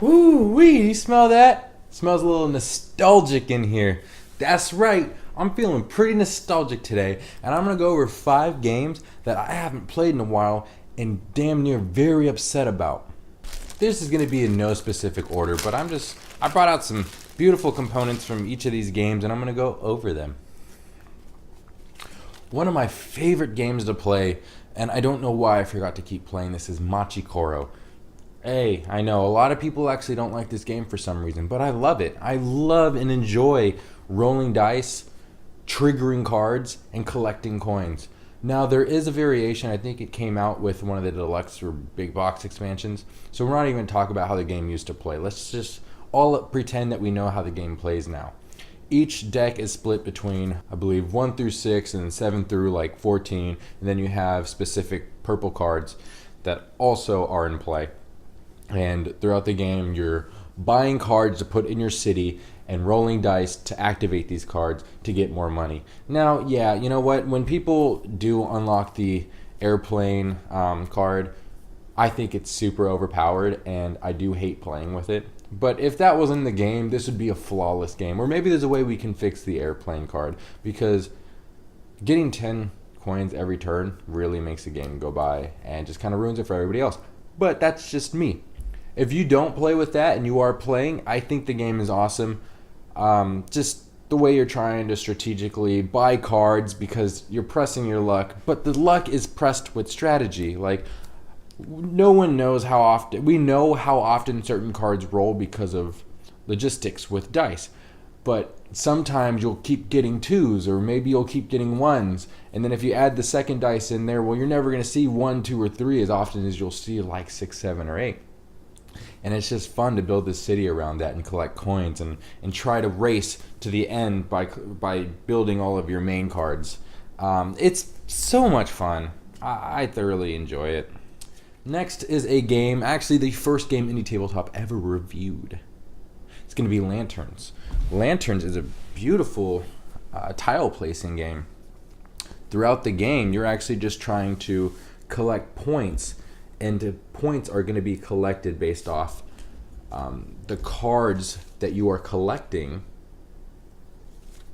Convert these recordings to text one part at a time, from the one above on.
Woo-wee, you smell that? Smells a little nostalgic in here. That's right, I'm feeling pretty nostalgic today, and I'm gonna go over 5 games that I haven't played in a while and damn near very upset about. This is gonna be in no specific order, but I brought out some beautiful components from each of these games and I'm gonna go over them. One of my favorite games to play, and I don't know why I forgot to keep playing this, is Machi Koro. Hey, I know a lot of people actually don't like this game for some reason, but I love it. I love and enjoy rolling dice, triggering cards, and collecting coins. Now, there is a variation. I think it came out with one of the deluxe or big box expansions. So we're not even talking about how the game used to play. Let's just all pretend that we know how the game plays now. Each deck is split between, I believe, 1 through 6 and 7 through like 14. And then you have specific purple cards that also are in play. And throughout the game, you're buying cards to put in your city and rolling dice to activate these cards to get more money. Now, yeah, you know what? When people do unlock the airplane card, I think it's super overpowered and I do hate playing with it. But if that was in the game, this would be a flawless game. Or maybe there's a way we can fix the airplane card, because getting 10 coins every turn really makes the game go by and just kind of ruins it for everybody else. But that's just me. If you don't play with that and you are playing, I think the game is awesome. Just the way you're trying to strategically buy cards because you're pressing your luck, but the luck is pressed with strategy. Like, no one knows how often. We know how often certain cards roll because of logistics with dice. But sometimes you'll keep getting 2s, or maybe you'll keep getting 1s. And then if you add the second dice in there, well, you're never going to see 1, 2, or 3 as often as you'll see like 6, 7, or 8. And it's just fun to build this city around that and collect coins and try to race to the end by building all of your main cards. It's so much fun. I thoroughly enjoy it. Next is a game, actually the first game Indie Tabletop ever reviewed. It's going to be Lanterns. Lanterns is a beautiful tile placing game. Throughout the game, you're actually just trying to collect points, and the points are going to be collected based off the cards that you are collecting.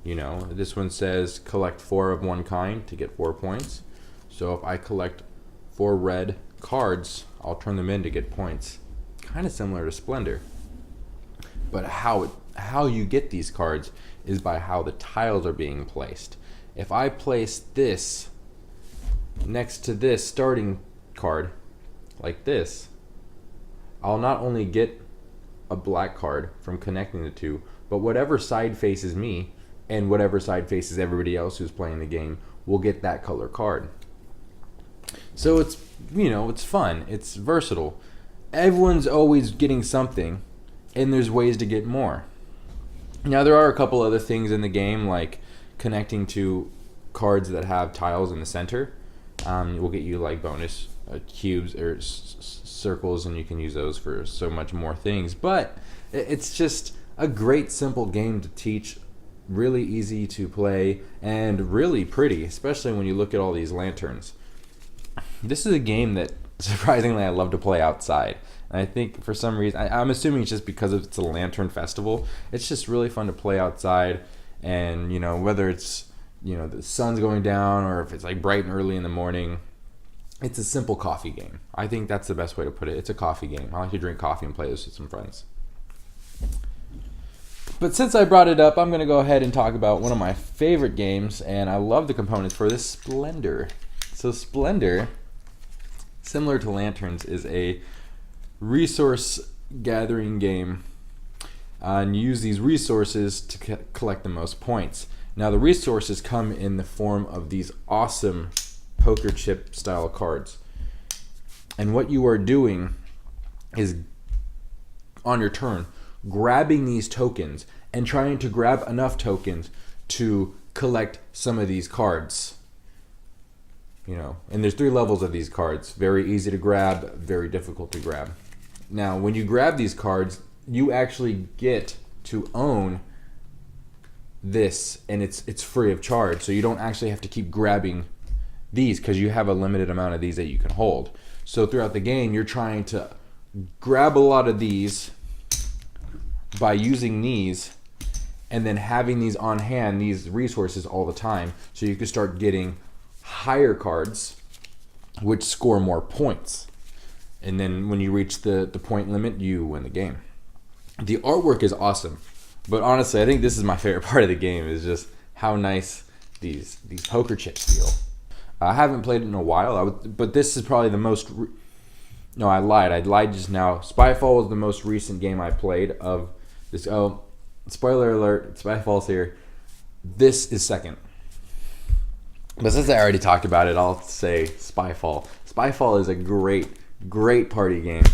You know, this one says collect 4 of one kind to get 4 points. So if I collect 4 red cards, I'll turn them in to get points. Kind of similar to Splendor. But how you get these cards is by how the tiles are being placed. If I place this next to this starting card, like this, I'll not only get a black card from connecting the two, but whatever side faces me and whatever side faces everybody else who's playing the game will get that color card. So it's, it's fun, it's versatile. Everyone's always getting something, and there's ways to get more. Now, there are a couple other things in the game, like connecting to cards that have tiles in the center. Will get you like bonus cubes or circles, and you can use those for so much more things. But it's just a great simple game to teach, really easy to play, and really pretty, especially when you look at all these lanterns. This is a game that surprisingly I love to play outside. And I think for some reason, I'm assuming it's just because it's a lantern festival, it's just really fun to play outside. And whether it's the sun's going down or if it's like bright and early in the morning, it's a simple coffee game. I think that's the best way to put it. It's a coffee game. I like to drink coffee and play this with some friends. But since I brought it up, I'm going to go ahead and talk about one of my favorite games, and I love the components for this, Splendor. So Splendor, similar to Lanterns, is a resource gathering game, and you use these resources to collect the most points. Now, the resources come in the form of these awesome poker chip style cards. And what you are doing is, on your turn, grabbing these tokens and trying to grab enough tokens to collect some of these cards. And there's 3 levels of these cards. Very easy to grab, very difficult to grab. Now, when you grab these cards, you actually get to own this, and it's free of charge. So you don't actually have to keep grabbing these because you have a limited amount of these that you can hold. So throughout the game, you're trying to grab a lot of these by using these and then having these on hand, these resources all the time, so you can start getting higher cards which score more points. And then when you reach the point limit, you win the game. The artwork is awesome, but honestly, I think this is my favorite part of the game, is just how nice these poker chips feel. I haven't played it in a while, but this is probably the most... No, I lied. I lied just now. Spyfall is the most recent game I played of this. Oh, spoiler alert, Spyfall's here. This is second. But since I already talked about it, I'll say Spyfall. Spyfall is a great party game.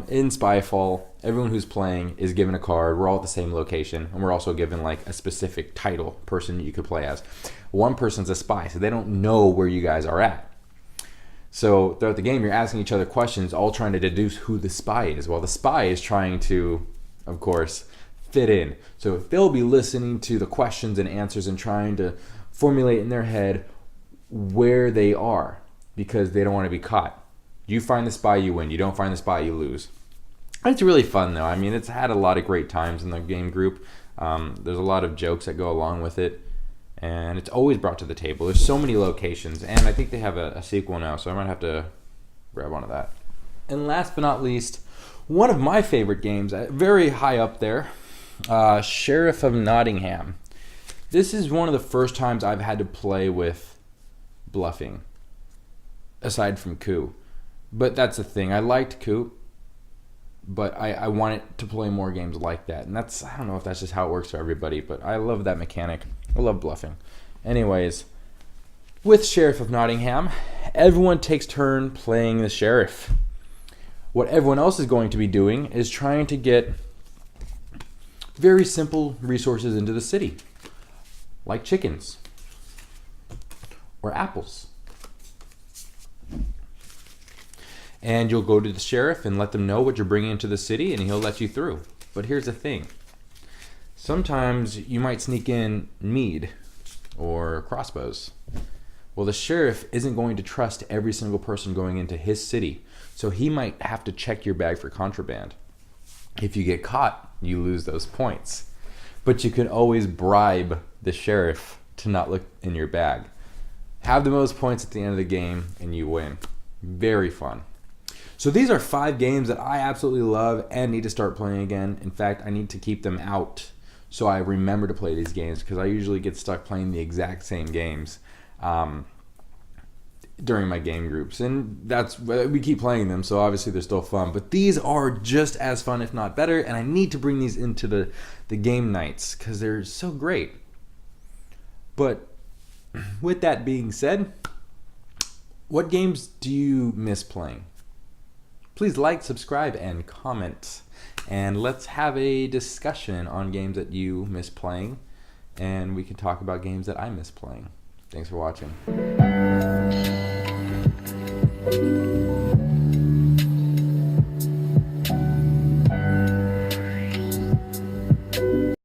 In Spyfall, everyone who's playing is given a card. We're all at the same location, and we're also given like a specific title, person you could play as. One person's a spy, so they don't know where you guys are at. So throughout the game, you're asking each other questions, all trying to deduce who the spy is. While the spy is trying to, of course, fit in. So they'll be listening to the questions and answers and trying to formulate in their head where they are, because they don't want to be caught. You find the spy, you win. You don't find the spy, you lose. It's really fun, though. I mean, it's had a lot of great times in the game group. There's a lot of jokes that go along with it. And it's always brought to the table. There's so many locations, and I think they have a sequel now, so I might have to grab onto that. And last but not least, one of my favorite games, very high up there, Sheriff of Nottingham. This is one of the first times I've had to play with bluffing, aside from coup. But that's the thing. I liked coup, but I wanted to play more games like that. And that's, I don't know if that's just how it works for everybody, but I love that mechanic. I love bluffing. Anyways, with Sheriff of Nottingham, everyone takes turn playing the sheriff. What everyone else is going to be doing is trying to get very simple resources into the city, like chickens or apples. And you'll go to the sheriff and let them know what you're bringing into the city, and he'll let you through. But here's the thing. Sometimes you might sneak in mead or crossbows. Well, the sheriff isn't going to trust every single person going into his city, so he might have to check your bag for contraband. If you get caught, you lose those points. But you can always bribe the sheriff to not look in your bag. Have the most points at the end of the game, and you win. Very fun. So these are 5 games that I absolutely love and need to start playing again. In fact, I need to keep them out so I remember to play these games, because I usually get stuck playing the exact same games during my game groups. And we keep playing them, so obviously they're still fun. But these are just as fun, if not better, and I need to bring these into the game nights because they're so great. But with that being said, what games do you miss playing? Please like, subscribe, and comment. And let's have a discussion on games that you miss playing. And we can talk about games that I miss playing. Thanks for watching.